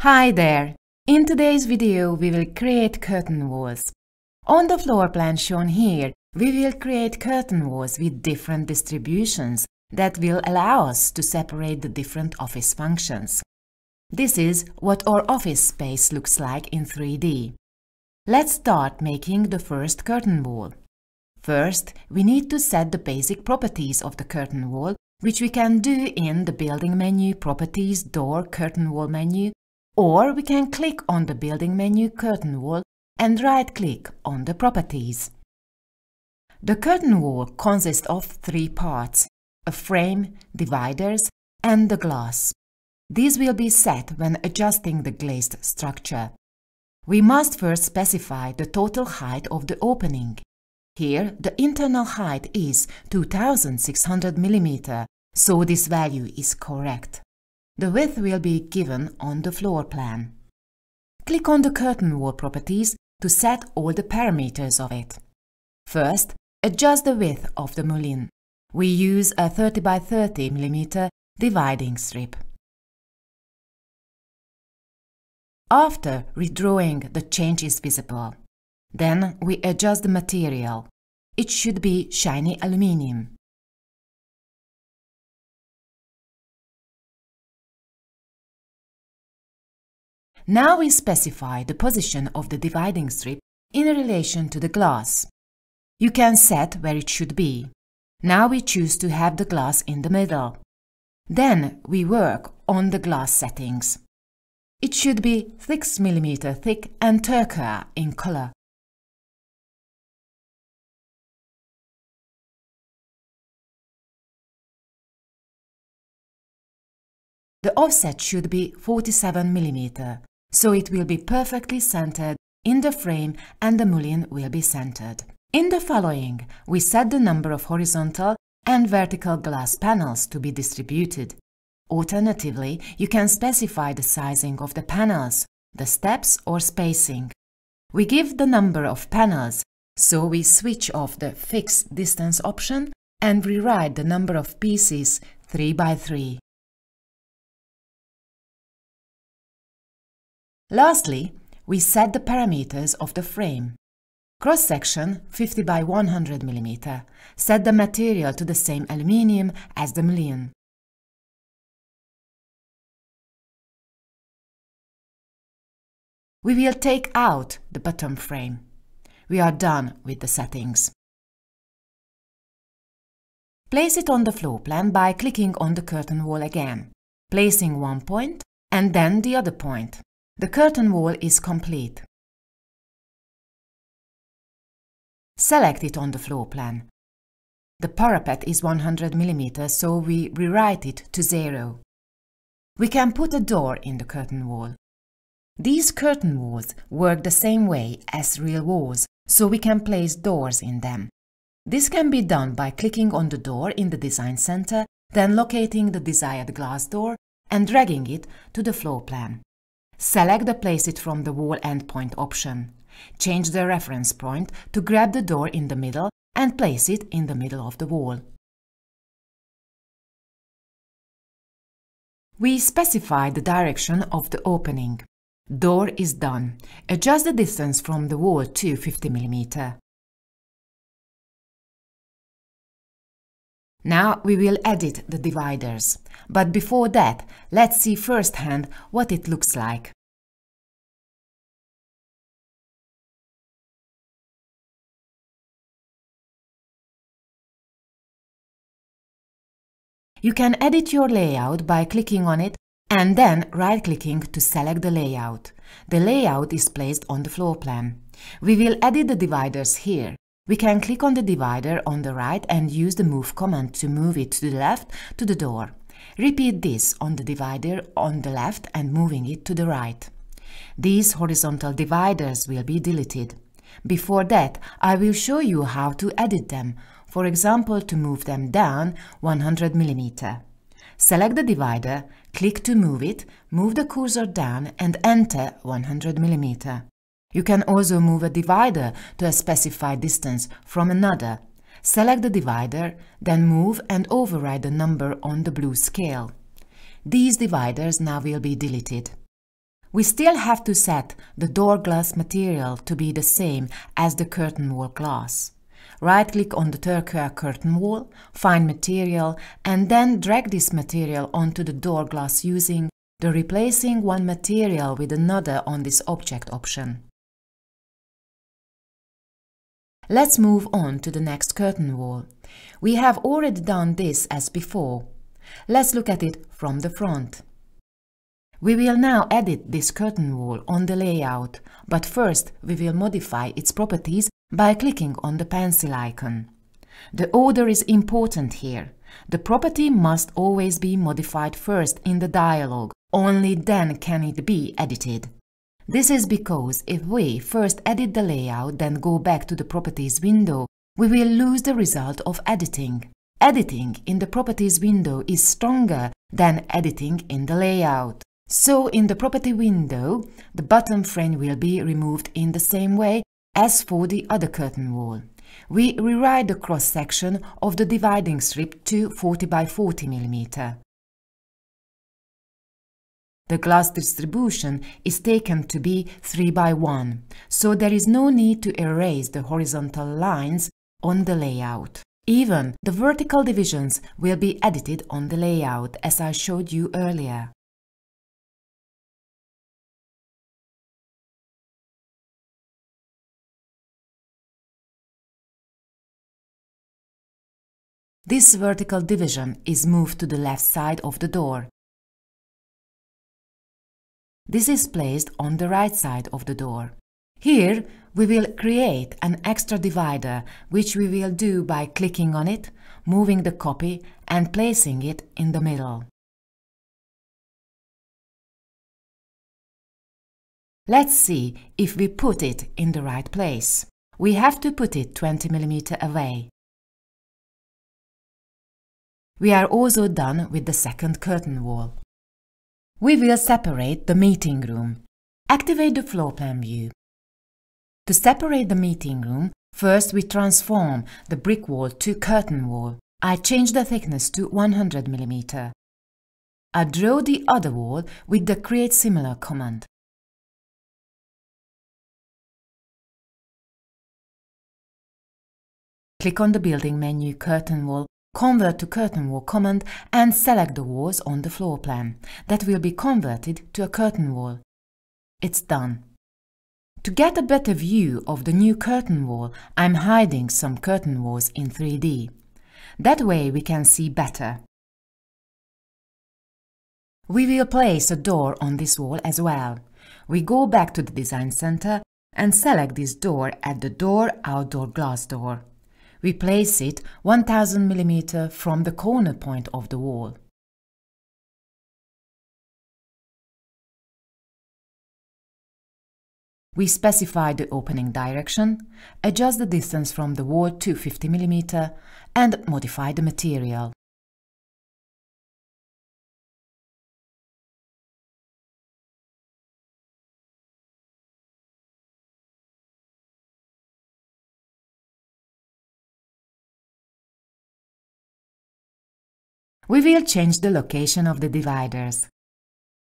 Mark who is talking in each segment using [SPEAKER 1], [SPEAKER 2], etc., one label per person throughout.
[SPEAKER 1] Hi there! In today's video we will create curtain walls. On the floor plan shown here, we will create curtain walls with different distributions that will allow us to separate the different office functions. This is what our office space looks like in 3D. Let's start making the first curtain wall. First, we need to set the basic properties of the curtain wall, which we can do in the Building menu, Properties, Door, Curtain Wall menu, or we can click on the Building menu, Curtain Wall, and right-click on the Properties. The curtain wall consists of 3 parts: a frame, dividers, and the glass. These will be set when adjusting the glazed structure. We must first specify the total height of the opening. Here, the internal height is 2600 mm, so this value is correct. The width will be given on the floor plan. Click on the curtain wall properties to set all the parameters of it. First, adjust the width of the mullion. We use a 30 by 30 mm dividing strip. After redrawing, the change is visible. Then we adjust the material. It should be shiny aluminium. Now we specify the position of the dividing strip in relation to the glass. You can set where it should be. Now we choose to have the glass in the middle. Then we work on the glass settings. It should be 6 mm thick and turquoise in color. The offset should be 47 mm, so it will be perfectly centered in the frame and the mullion will be centered. In the following, we set the number of horizontal and vertical glass panels to be distributed. Alternatively, you can specify the sizing of the panels, the steps or spacing. We give the number of panels, so we switch off the fixed distance option and rewrite the number of pieces 3 by 3. Lastly, we set the parameters of the frame. Cross-section 50 by 100 mm. Set the material to the same aluminium as the mullion. We will take out the bottom frame. We are done with the settings. Place it on the floor plan by clicking on the curtain wall again, placing one point and then the other point. The curtain wall is complete. Select it on the floor plan. The parapet is 100 mm, so we rewrite it to 0. We can put a door in the curtain wall. These curtain walls work the same way as real walls, so we can place doors in them. This can be done by clicking on the door in the design center, then locating the desired glass door and dragging it to the floor plan. Select the Place it from the wall endpoint option. Change the reference point to grab the door in the middle and place it in the middle of the wall. We specify the direction of the opening. Door is done. Adjust the distance from the wall to 50 mm. Now we will edit the dividers, but before that, let's see firsthand what it looks like. You can edit your layout by clicking on it and then right-clicking to select the layout. The layout is placed on the floor plan. We will edit the dividers here. We can click on the divider on the right and use the Move command to move it to the left to the door. Repeat this on the divider on the left and moving it to the right. These horizontal dividers will be deleted. Before that, I will show you how to edit them, for example to move them down 100 mm. Select the divider, click to move it, move the cursor down and enter 100 mm. You can also move a divider to a specified distance from another. Select the divider, then move and override the number on the blue scale. These dividers now will be deleted. We still have to set the door glass material to be the same as the curtain wall glass. Right-click on the turquoise curtain wall, find material, and then drag this material onto the door glass using the replacing one material with another on this object option. Let's move on to the next curtain wall. We have already done this as before. Let's look at it from the front. We will now edit this curtain wall on the layout, but first we will modify its properties by clicking on the pencil icon. The order is important here. The property must always be modified first in the dialog, only then can it be edited. This is because if we first edit the layout then go back to the properties window, we will lose the result of editing. Editing in the properties window is stronger than editing in the layout. So in the property window, the bottom frame will be removed in the same way as for the other curtain wall. We rewrite the cross-section of the dividing strip to 40 by 40 mm. The glass distribution is taken to be 3 by 1, so there is no need to erase the horizontal lines on the layout. Even the vertical divisions will be edited on the layout, as I showed you earlier. This vertical division is moved to the left side of the door. This is placed on the right side of the door. Here we will create an extra divider, which we will do by clicking on it, moving the copy and placing it in the middle. Let's see if we put it in the right place. We have to put it 20 mm away. We are also done with the second curtain wall. We will separate the meeting room. Activate the floor plan view. To separate the meeting room, first we transform the brick wall to curtain wall. I change the thickness to 100 mm. I draw the other wall with the Create Similar command. Click on the building menu Curtain Wall, Convert to Curtain Wall command and select the walls on the floor plan. That will be converted to a curtain wall. It's done. To get a better view of the new curtain wall, I'm hiding some curtain walls in 3D. That way we can see better. We will place a door on this wall as well. We go back to the Design Center and select this door at the Door Outdoor Glass Door. We place it 1000 mm from the corner point of the wall. We specify the opening direction, adjust the distance from the wall to 50 mm and modify the material. We will change the location of the dividers.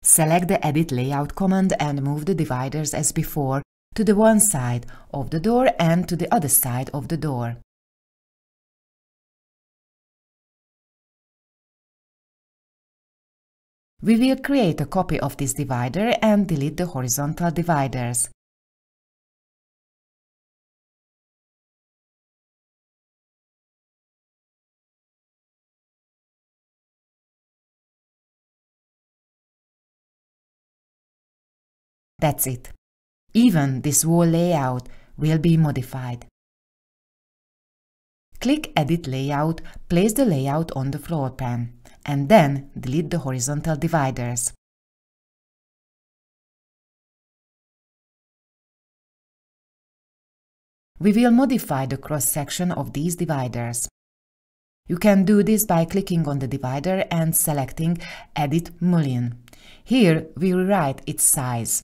[SPEAKER 1] Select the Edit Layout command and move the dividers as before to the one side of the door and to the other side of the door. We will create a copy of this divider and delete the horizontal dividers. That's it. Even this wall layout will be modified. Click Edit Layout, place the layout on the floor plan, and then delete the horizontal dividers. We will modify the cross-section of these dividers. You can do this by clicking on the divider and selecting Edit Mullion. Here we rewrite its size.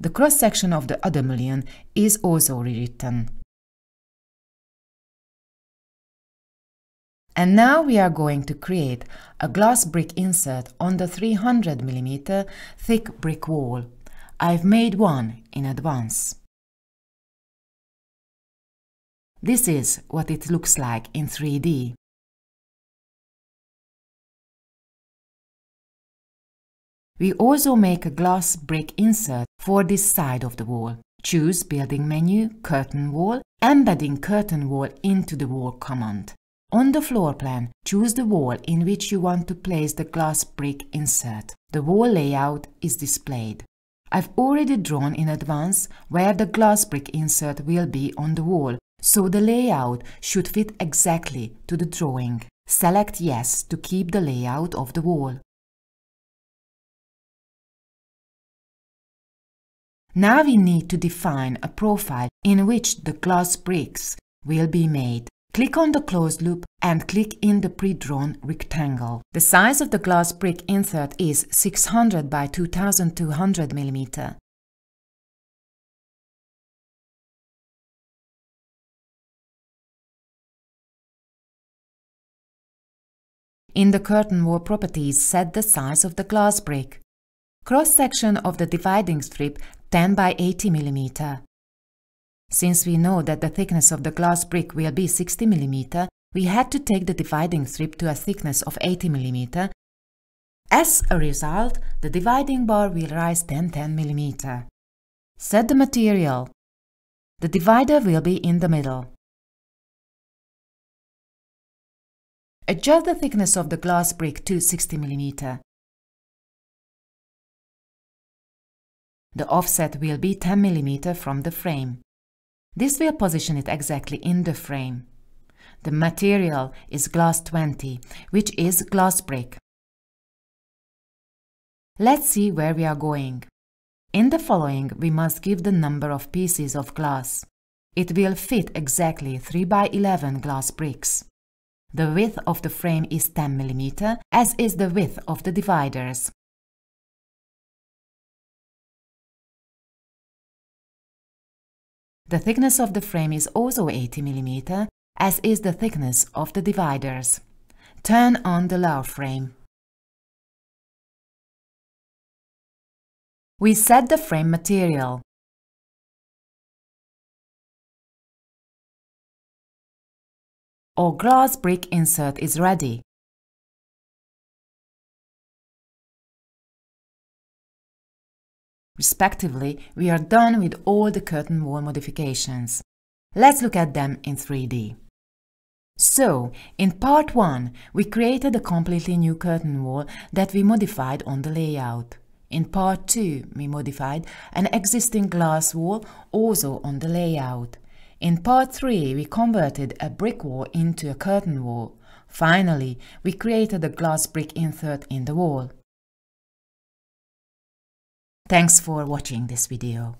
[SPEAKER 1] The cross-section of the other mullion is also rewritten. And now we are going to create a glass brick insert on the 300 mm thick brick wall. I've made one in advance. This is what it looks like in 3D. We also make a glass brick insert for this side of the wall. Choose Building menu, Curtain Wall, embedding Curtain Wall into the wall command. On the floor plan, choose the wall in which you want to place the glass brick insert. The wall layout is displayed. I've already drawn in advance where the glass brick insert will be on the wall, so the layout should fit exactly to the drawing. Select Yes to keep the layout of the wall. Now we need to define a profile in which the glass bricks will be made. Click on the closed loop and click in the pre-drawn rectangle. The size of the glass brick insert is 600 by 2200 mm. In the curtain wall properties, set the size of the glass brick. Cross-section of the dividing strip 10 by 80 mm. Since we know that the thickness of the glass brick will be 60 mm, we had to take the dividing strip to a thickness of 80 mm. As a result, the dividing bar will rise 10 mm. Set the material. The divider will be in the middle. Adjust the thickness of the glass brick to 60 mm. The offset will be 10 mm from the frame. This will position it exactly in the frame. The material is glass 20, which is glass brick. Let's see where we are going. In the following, we must give the number of pieces of glass. It will fit exactly 3 by 11 glass bricks. The width of the frame is 10 mm, as is the width of the dividers. The thickness of the frame is also 80 mm, as is the thickness of the dividers. Turn on the lower frame. We set the frame material. Our glass brick insert is ready. Respectively, we are done with all the curtain wall modifications. Let's look at them in 3D. So, in part 1, we created a completely new curtain wall that we modified on the layout. In part 2, we modified an existing glass wall also on the layout. In part 3, we converted a brick wall into a curtain wall. Finally, we created a glass brick insert in the wall. Thanks for watching this video.